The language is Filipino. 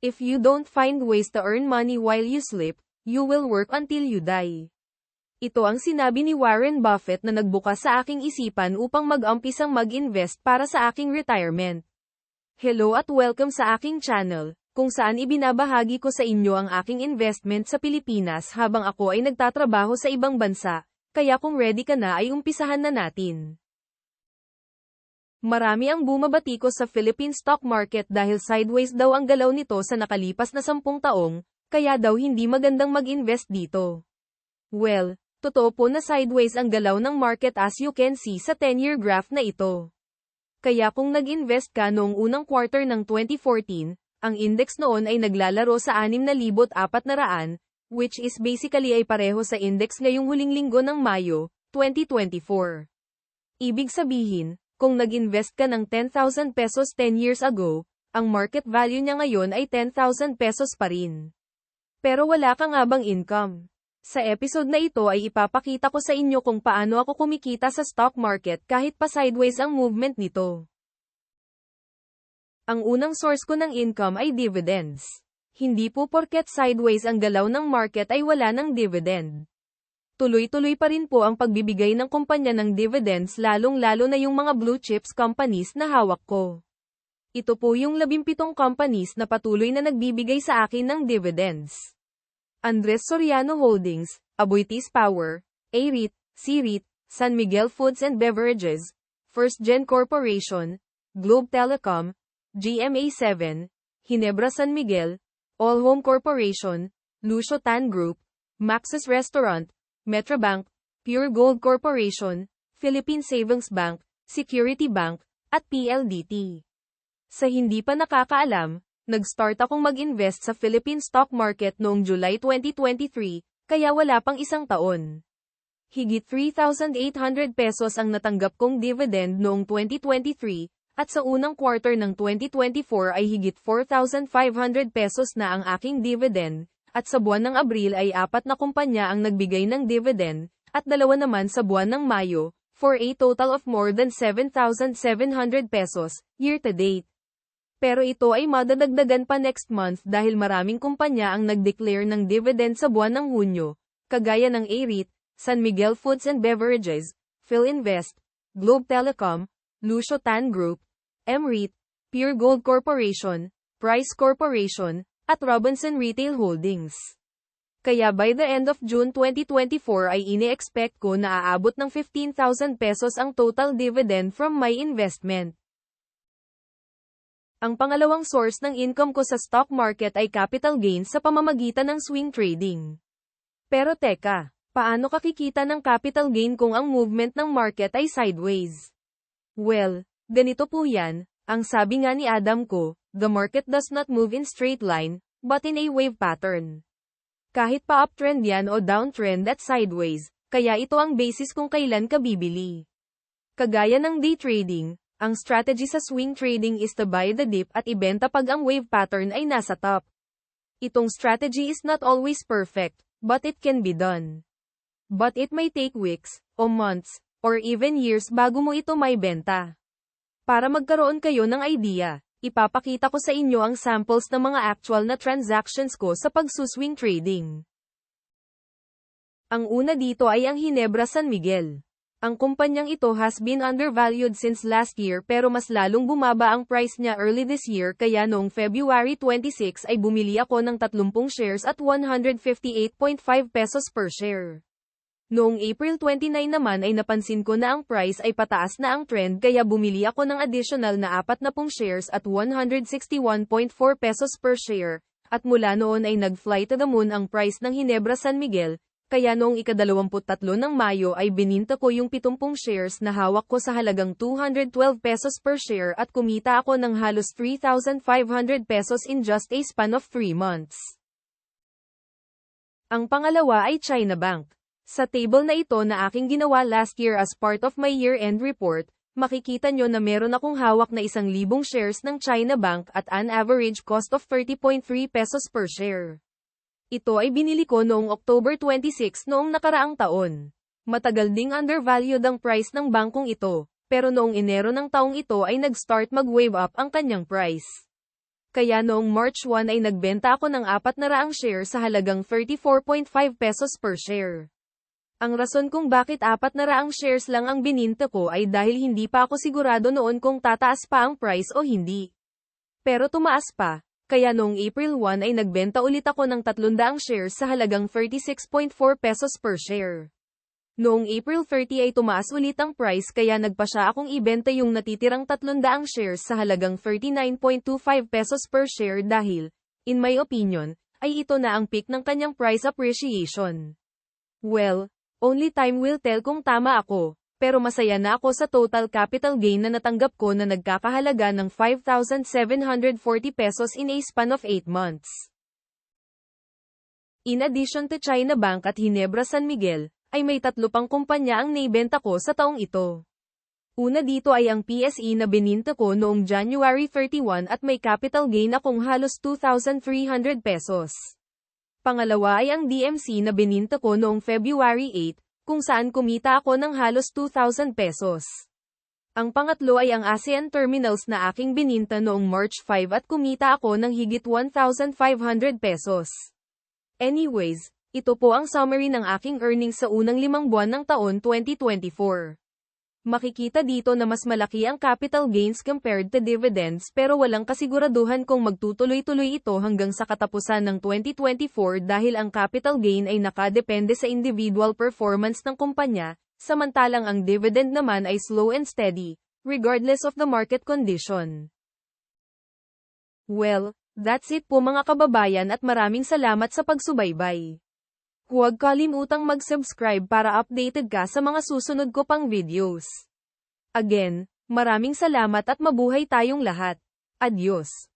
If you don't find ways to earn money while you sleep, you will work until you die. Ito ang sinabi ni Warren Buffett na nagbukas sa aking isipan upang mag-umpisang mag-invest para sa aking retirement. Hello at welcome sa aking channel, kung saan ibinabahagi ko sa inyo ang aking investment sa Pilipinas habang ako ay nagtatrabaho sa ibang bansa, kaya kung ready ka na ay umpisahan na natin. Marami ang bumabatikos sa Philippine stock market dahil sideways daw ang galaw nito sa nakalipas na 10 taong, kaya daw hindi magandang mag-invest dito. Well, totoo po na sideways ang galaw ng market as you can see sa 10-year graph na ito. Kaya kung nag-invest ka noong unang quarter ng 2014, ang index noon ay naglalaro sa 6,400, which is basically ay pareho sa index ngayong huling linggo ng Mayo, 2024. Ibig sabihin, kung nag-invest ka ng 10,000 pesos 10 years ago, ang market value niya ngayon ay 10,000 pesos pa rin. Pero wala ka nga bang income? Sa episode na ito ay ipapakita ko sa inyo kung paano ako kumikita sa stock market kahit pa sideways ang movement nito. Ang unang source ko ng income ay dividends. Hindi po porket sideways ang galaw ng market ay wala ng dividend. Tuloy-tuloy pa rin po ang pagbibigay ng kumpanya ng dividends lalong-lalo na yung mga blue chips companies na hawak ko. Ito po yung 17 companies na patuloy na nagbibigay sa akin ng dividends. Andres Soriano Holdings, Aboitiz Power, A-REIT, C-REIT, San Miguel Foods and Beverages, First Gen Corporation, Globe Telecom, GMA7, Ginebra San Miguel, All Home Corporation, Lucio Tan Group, Maxis Restaurant, Metrobank, Pure Gold Corporation, Philippine Savings Bank, Security Bank, at PLDT. Sa hindi pa nakakaalam, nag-start akong mag-invest sa Philippine stock market noong July 2023, kaya wala pang isang taon. Higit 3,800 pesos ang natanggap kong dividend noong 2023, at sa unang quarter ng 2024 ay higit 4,500 pesos na ang aking dividend, at sa buwan ng Abril ay 4 na kumpanya ang nagbigay ng dividend, at 2 naman sa buwan ng Mayo, for a total of more than 7,700 pesos, year to date. Pero ito ay madadagdagan pa next month dahil maraming kumpanya ang nag-declare ng dividend sa buwan ng Hunyo, kagaya ng A-REIT, San Miguel Foods and Beverages, PhilInvest, Globe Telecom, Lucio Tan Group, M-REIT, Pure Gold Corporation, Price Corporation, at Robinson Retail Holdings. Kaya by the end of June 2024 ay ini-expect ko na aabot ng 15,000 pesos ang total dividend from my investment. Ang pangalawang source ng income ko sa stock market ay capital gains sa pamamagitan ng swing trading. Pero teka, paano ka kikita ng capital gain kung ang movement ng market ay sideways? Well, ganito po yan, ang sabi nga ni Adam ko, the market does not move in straight line, but in a wave pattern. Kahit pa uptrend yan o downtrend at sideways, kaya ito ang basis kung kailan ka bibili. Kagaya ng day trading, ang strategy sa swing trading is to buy the dip at ibenta pag ang wave pattern ay nasa top. Itong strategy is not always perfect, but it can be done. But it may take weeks, o months, or even years bago mo ito may benta. Para magkaroon kayo ng idea, ipapakita ko sa inyo ang samples ng mga actual na transactions ko sa pagsuswing trading. Ang una dito ay ang Ginebra San Miguel. Ang kumpanyang ito has been undervalued since last year pero mas lalong bumaba ang price niya early this year kaya noong February 26 ay bumili ako ng 30 shares at 158.5 pesos per share. Noong April 29 naman ay napansin ko na ang price ay pataas na ang trend kaya bumili ako ng additional na 40 shares at 161.4 pesos per share, at mula noon ay nag-fly to the moon ang price ng Ginebra San Miguel, kaya noong ika-23 ng Mayo ay bininta ko yung 70 shares na hawak ko sa halagang 212 pesos per share at kumita ako ng halos 3,500 pesos in just a span of 3 months. Ang pangalawa ay China Bank. Sa table na ito na aking ginawa last year as part of my year-end report, makikita nyo na meron akong hawak na 1,000 shares ng China Bank at an average cost of 30.3 pesos per share. Ito ay binili ko noong October 26 noong nakaraang taon. Matagal ding undervalued ang price ng bangkong ito, pero noong Enero ng taong ito ay nag-start mag-wave up ang kanyang price. Kaya noong March 1 ay nagbenta ako ng 400 share sa halagang 34.5 pesos per share. Ang rason kung bakit 400 shares lang ang bininta ko ay dahil hindi pa ako sigurado noon kung tataas pa ang price o hindi. Pero tumaas pa, kaya noong April 1 ay nagbenta ulit ako ng 300 shares sa halagang 36.4 pesos per share. Noong April 30 ay tumaas ulit ang price kaya nagpa siya akong ibenta yung natitirang 300 shares sa halagang 39.25 pesos per share dahil, in my opinion, ay ito na ang peak ng kanyang price appreciation. Well, only time will tell kung tama ako, pero masaya na ako sa total capital gain na natanggap ko na nagkakahalaga ng 5,740 pesos in a span of 8 months. In addition to China Bank at Ginebra San Miguel, ay may 3 pang kumpanya ang naibenta ko sa taong ito. Una dito ay ang PSE na bininta ko noong January 31 at may capital gain akong halos 2,300 pesos. Pangalawa ay ang DMC na bininta ko noong February 8, kung saan kumita ako ng halos 2,000 pesos. Ang pangatlo ay ang ASEAN Terminals na aking bininta noong March 5 at kumita ako ng higit 1,500 pesos. Anyways, ito po ang summary ng aking earnings sa unang 5 buwan ng taon 2024. Makikita dito na mas malaki ang capital gains compared to dividends pero walang kasiguraduhan kung magtutuloy-tuloy ito hanggang sa katapusan ng 2024 dahil ang capital gain ay nakadepende sa individual performance ng kumpanya, samantalang ang dividend naman ay slow and steady, regardless of the market condition. Well, that's it po mga kababayan at maraming salamat sa pagsubaybay. Huwag kalimutang mag-subscribe para updated ka sa mga susunod ko pang videos. Again, maraming salamat at mabuhay tayong lahat. Adios.